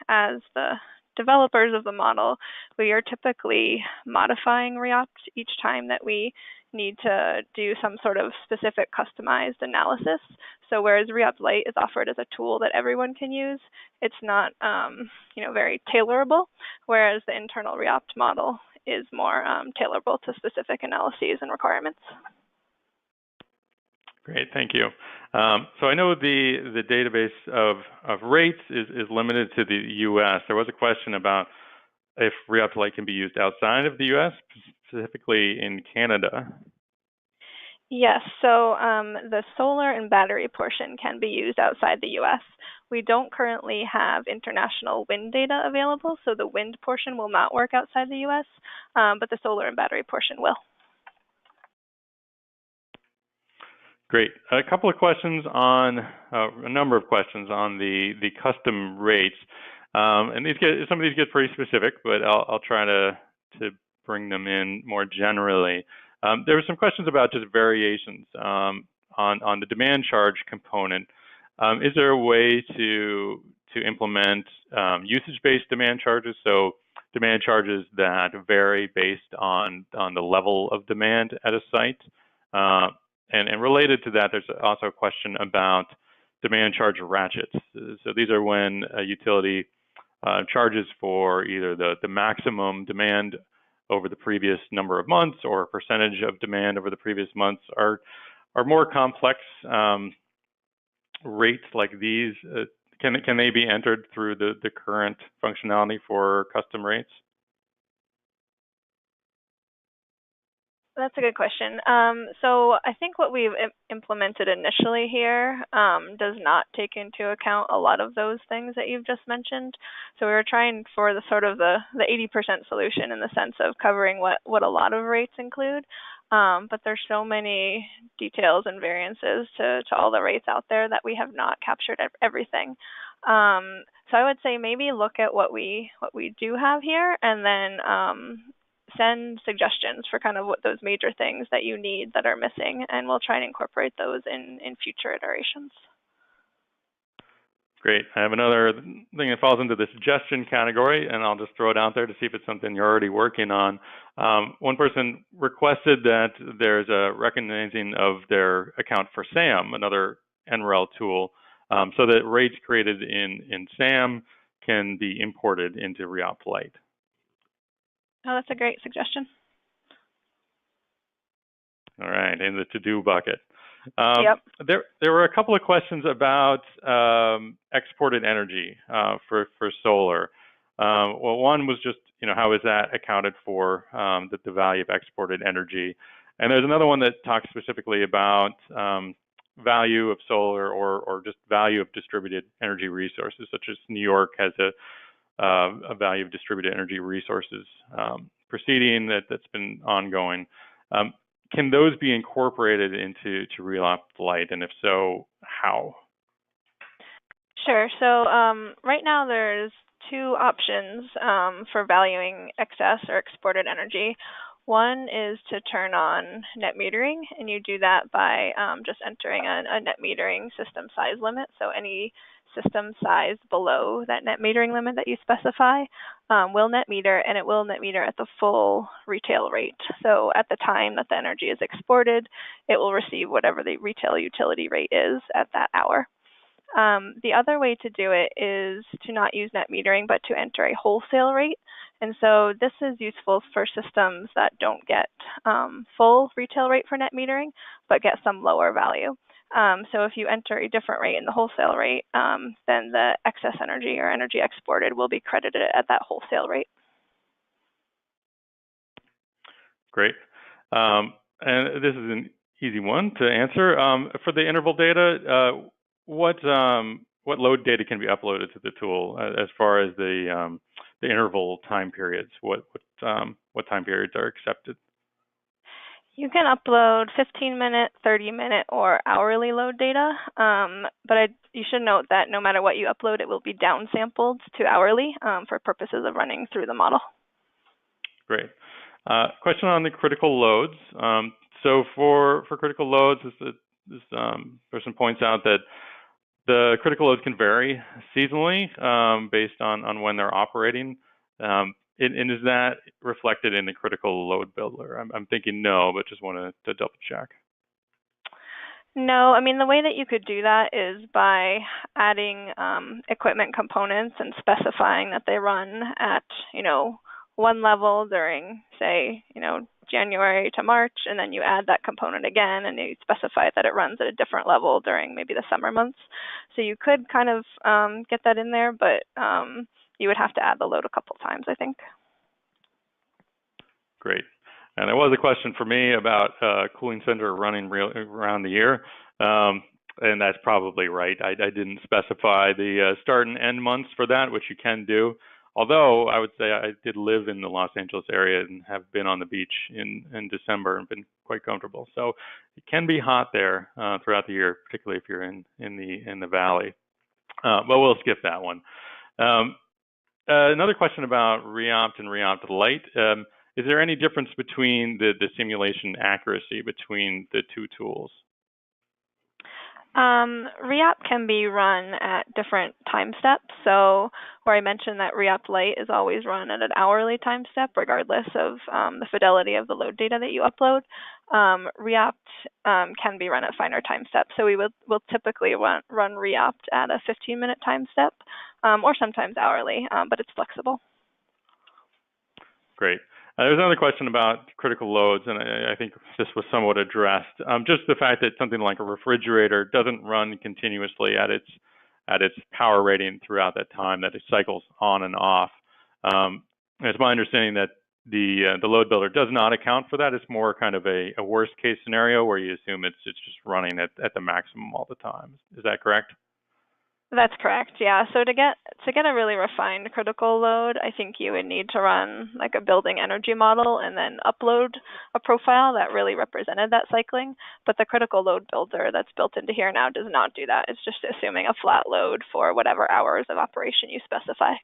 as the developers of the model, we are typically modifying REopt each time that we need to do some sort of specific customized analysis. So whereas REopt Lite is offered as a tool that everyone can use, it's not very tailorable, whereas the internal REopt model is more tailorable to specific analyses and requirements. Great, thank you. So I know the database of rates is limited to the U.S. There was a question about if REopt Lite can be used outside of the U.S., specifically in Canada. Yes, so the solar and battery portion can be used outside the U.S. We don't currently have international wind data available, so the wind portion will not work outside the U.S., but the solar and battery portion will. Great. A couple of questions on, a number of questions on the custom rates. And some of these get pretty specific, but I'll try to bring them in more generally. There were some questions about just variations on the demand charge component. Is there a way to implement usage-based demand charges? So demand charges that vary based on the level of demand at a site. And related to that, there's also a question about demand charge ratchets. So these are when a utility charges for either the maximum demand over the previous number of months or a percentage of demand over the previous months. Are more complex rates like these, can they be entered through the current functionality for custom rates? That's a good question. So I think what we've implemented initially here does not take into account a lot of those things that you've just mentioned. So we were trying for the sort of the 80% solution in the sense of covering what a lot of rates include. But there's so many details and variances to all the rates out there that we have not captured everything. So I would say maybe look at what we do have here, and then send suggestions for kind of what those major things that you need that are missing, and we'll try and incorporate those in future iterations. Great. I have another thing that falls into the suggestion category, and I'll just throw it out there to see if it's something you're already working on. One person requested that there's a recognizing of their account for SAM, another NREL tool, so that rates created in SAM can be imported into REopt Lite. Oh, that's a great suggestion. All right, in the to-do bucket. Yep. There were a couple of questions about exported energy for solar. Well, one was just, how is that accounted for, the value of exported energy? And there's another one that talks specifically about value of solar or just value of distributed energy resources, such as New York has a value of distributed energy resources proceeding that's been ongoing. Can those be incorporated into REopt Lite, and if so, how? Sure. So right now there's two options for valuing excess or exported energy. One is to turn on net metering, and you do that by just entering a net metering system size limit. So any system size below that net metering limit that you specify will net meter, and it will net meter at the full retail rate. So at the time that the energy is exported, it will receive whatever the retail utility rate is at that hour. The other way to do it is to not use net metering, but to enter a wholesale rate. And so this is useful for systems that don't get full retail rate for net metering, but get some lower value. So if you enter a different rate in the wholesale rate, then the excess energy or energy exported will be credited at that wholesale rate. Great. And this is an easy one to answer. For the interval data, what load data can be uploaded to the tool as far as the interval time periods? What time periods are accepted? You can upload 15-minute, 30-minute, or hourly load data, but you should note that no matter what you upload, it will be downsampled to hourly for purposes of running through the model. Great. Question on the critical loads. So for critical loads, this person points out that the critical loads can vary seasonally based on when they're operating. And is that reflected in the critical load builder? I'm thinking no, but just wanted to double check. No, I mean, the way that you could do that is by adding equipment components and specifying that they run at, one level during, say, January to March, and then you add that component again, and you specify that it runs at a different level during maybe the summer months. So you could kind of get that in there, but you would have to add the load a couple times, I think. Great. And there was a question for me about cooling center running around the year, and that's probably right. I didn't specify the start and end months for that, which you can do. Although I would say I did live in the Los Angeles area and have been on the beach in December and been quite comfortable. So it can be hot there throughout the year, particularly if you're in the valley. But we'll skip that one. Another question about REopt and REopt Lite. Is there any difference between the simulation accuracy between the two tools? REopt can be run at different time steps. So where I mentioned that REopt Lite is always run at an hourly time step, regardless of the fidelity of the load data that you upload, REopt can be run at finer time steps. So we'll typically run REopt at a 15-minute time step, or sometimes hourly, but it's flexible. Great. There's another question about critical loads, and I think this was somewhat addressed. Just the fact that something like a refrigerator doesn't run continuously at its power rating throughout that time, that it cycles on and off. It's my understanding that the load builder does not account for that. It's more kind of a worst case scenario where you assume it's just running at the maximum all the time. Is that correct? That's correct, yeah. So to get a really refined critical load, I think you would need to run like a building energy model and then upload a profile that really represented that cycling. But the critical load builder that's built into here now does not do that. It's just assuming a flat load for whatever hours of operation you specify.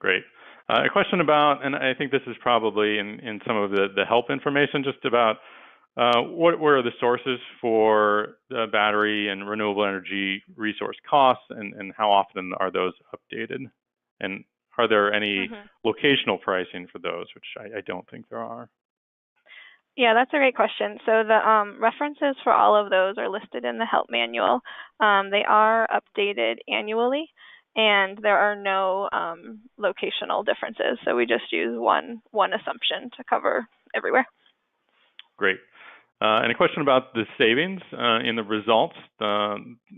Great. A question about, and I think this is probably in some of the help information, just about what are the sources for the battery and renewable energy resource costs, and how often are those updated? And are there any locational pricing for those, which I don't think there are? Yeah, that's a great question. So the references for all of those are listed in the help manual. They are updated annually, and there are no locational differences. So we just use one assumption to cover everywhere. Great. And a question about the savings in the results.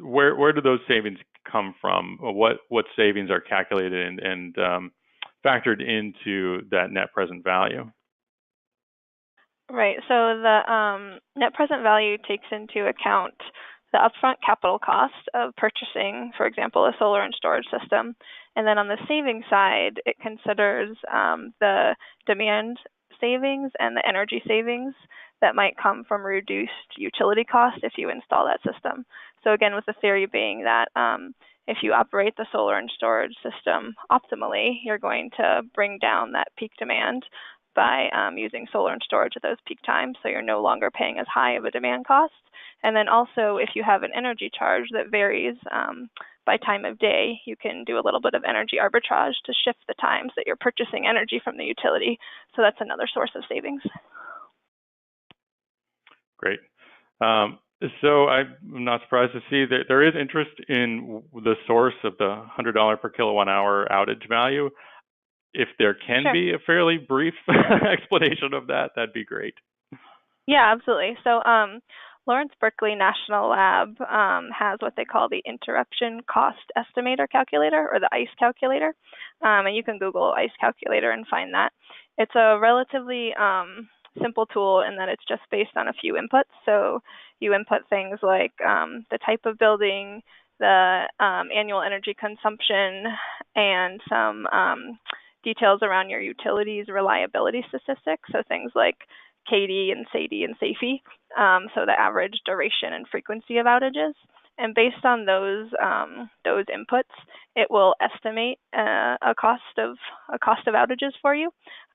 Where do those savings come from? What savings are calculated and factored into that net present value? Right. So the net present value takes into account the upfront capital cost of purchasing, for example, a solar and storage system. And then on the savings side, it considers the demand savings and the energy savings that might come from reduced utility cost if you install that system. So again, with the theory being that if you operate the solar and storage system optimally, you're going to bring down that peak demand by using solar and storage at those peak times, so you're no longer paying as high of a demand cost. And then also, if you have an energy charge that varies by time of day, you can do a little bit of energy arbitrage to shift the times that you're purchasing energy from the utility. So that's another source of savings. Great. So I'm not surprised to see that there is interest in the source of the $100 per kilowatt hour outage value. If there can be a fairly brief explanation of that, that'd be great. Yeah, absolutely. So Lawrence Berkeley National Lab has what they call the Interruption Cost Estimator Calculator, or the ICE calculator. And you can Google ICE calculator and find that. It's a relatively simple tool in that it's just based on a few inputs. So you input things like the type of building, the annual energy consumption, and some details around your utilities reliability statistics. So things like KD and SAIDI and SAIFI, so the average duration and frequency of outages. And based on those inputs, it will estimate a cost of outages for you.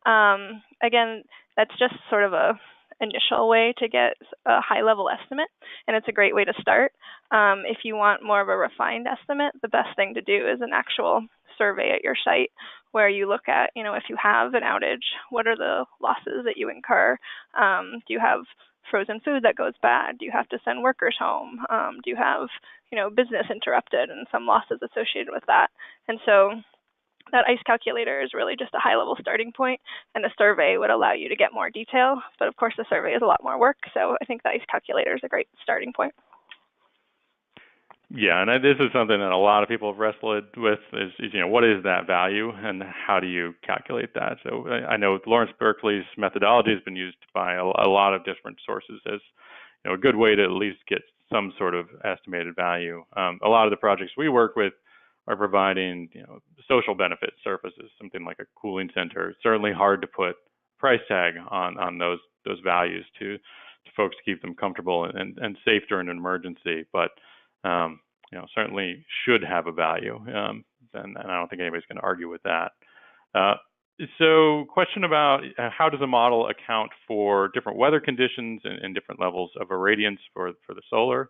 Again, that's just sort of a initial way to get a high-level estimate, and it's a great way to start. If you want more of a refined estimate, the best thing to do is an actual survey at your site where you look at, if you have an outage, what are the losses that you incur? Do you have frozen food that goes bad? Do you have to send workers home? Do you have, business interrupted and some losses associated with that? And so that ICE calculator is really just a high-level starting point, and a survey would allow you to get more detail. But of course, the survey is a lot more work, so I think the ICE calculator is a great starting point. Yeah, and this is something that a lot of people have wrestled with is what is that value and how do you calculate that? So I know Lawrence Berkeley's methodology has been used by a lot of different sources as a good way to at least get some sort of estimated value. A lot of the projects we work with are providing social benefit services, something like a cooling center. It's certainly hard to put price tag on those values to folks to keep them comfortable and safe during an emergency, but certainly should have a value, and I don't think anybody's going to argue with that. So question about how does a model account for different weather conditions and different levels of irradiance for the solar?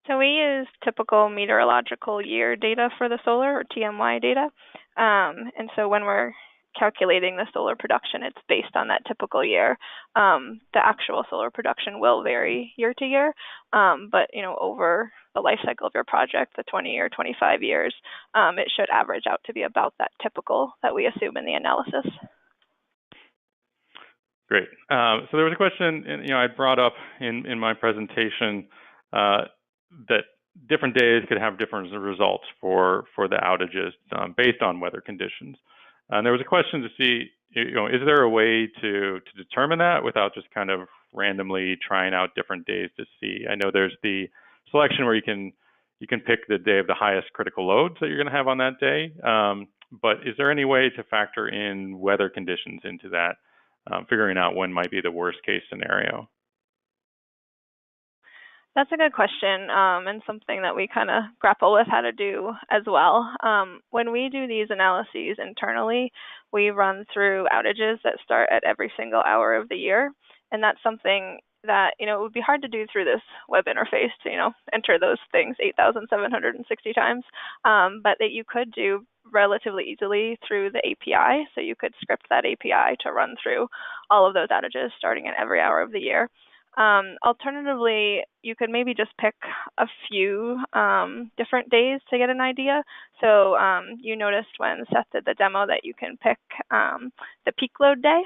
So we use typical meteorological year data for the solar, or TMY data. And so when we're calculating the solar production, it's based on that typical year. The actual solar production will vary year to year, but over the life cycle of your project, the 20 or 25 years, it should average out to be about that typical that we assume in the analysis. Great. So there was a question, I brought up in my presentation that different days could have different results for the outages based on weather conditions. And there was a question to see, is there a way to determine that without just kind of randomly trying out different days to see? I know there's the selection where you can pick the day of the highest critical loads that you're going to have on that day. But is there any way to factor in weather conditions into that, figuring out when might be the worst case scenario? That's a good question, and something that we kind of grapple with how to do as well. When we do these analyses internally, we run through outages that start at every single hour of the year, and that's something that it would be hard to do through this web interface to enter those things 8,760 times, but that you could do relatively easily through the API. So you could script that API to run through all of those outages starting at every hour of the year. Alternatively, you could maybe just pick a few different days to get an idea. So you noticed when Seth did the demo that you can pick the peak load day.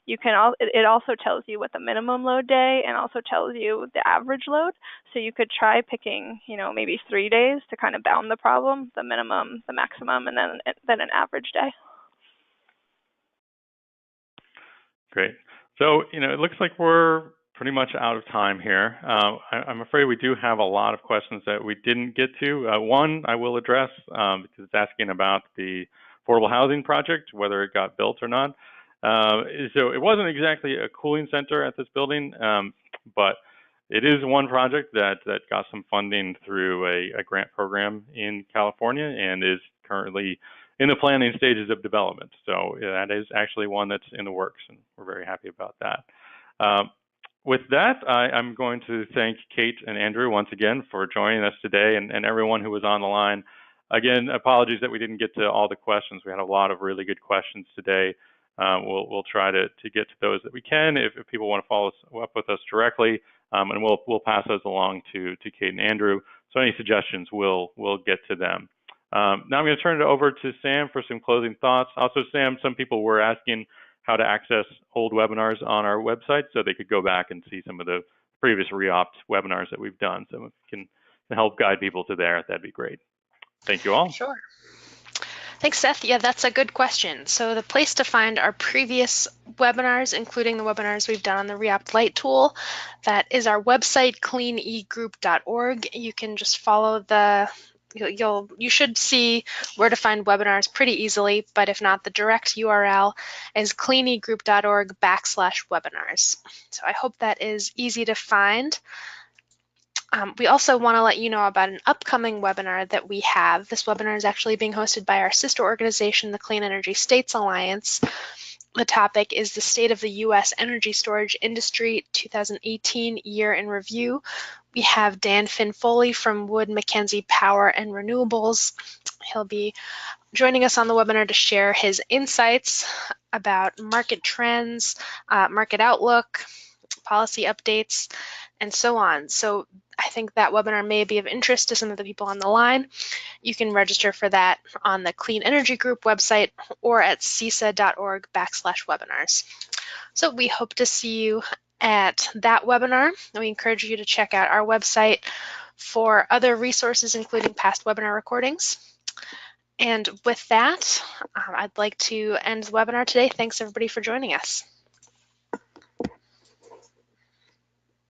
It also tells you what the minimum load day and also tells you the average load. So you could try picking, maybe 3 days to kind of bound the problem, the minimum, the maximum, and then an average day. Great. So, it looks like we're pretty much out of time here. I'm afraid we do have a lot of questions that we didn't get to. One I will address because it's asking about the affordable housing project, whether it got built or not. So it wasn't exactly a cooling center at this building, but it is one project that got some funding through a grant program in California and is currently in the planning stages of development. So that is actually one that's in the works, and we're very happy about that. With that, I'm going to thank Kate and Andrew once again for joining us today, and everyone who was on the line. Again, apologies that we didn't get to all the questions. We had a lot of really good questions today. We'll try to get to those that we can if people want to follow up with us directly, and we'll pass those along to Kate and Andrew. So any suggestions, we'll get to them. Now I'm going to turn it over to Sam for some closing thoughts. Also, Sam, some people were asking how to access old webinars on our website so they could go back and see some of the previous REopt webinars that we've done. So if you can help guide people to there, that'd be great. Thank you all. Sure. Thanks, Seth. Yeah, that's a good question. So the place to find our previous webinars, including the webinars we've done on the REopt Lite tool, that is our website, cleanegroup.org. You can just follow the you should see where to find webinars pretty easily, but if not, the direct URL is cleanegroup.org/webinars. So I hope that is easy to find. We also want to let you know about an upcoming webinar that we have. This webinar is actually being hosted by our sister organization, the Clean Energy States Alliance. The topic is the State of the U.S. Energy Storage Industry 2018 Year in Review. We have Dan Finn-Foley from Wood Mackenzie Power and Renewables. He'll be joining us on the webinar to share his insights about market trends, market outlook, policy updates, and so on. So I think that webinar may be of interest to some of the people on the line. You can register for that on the Clean Energy Group website or at cisa.org/webinars. So we hope to see you at that webinar. We encourage you to check out our website for other resources, including past webinar recordings. And with that, I'd like to end the webinar today. Thanks everybody for joining us.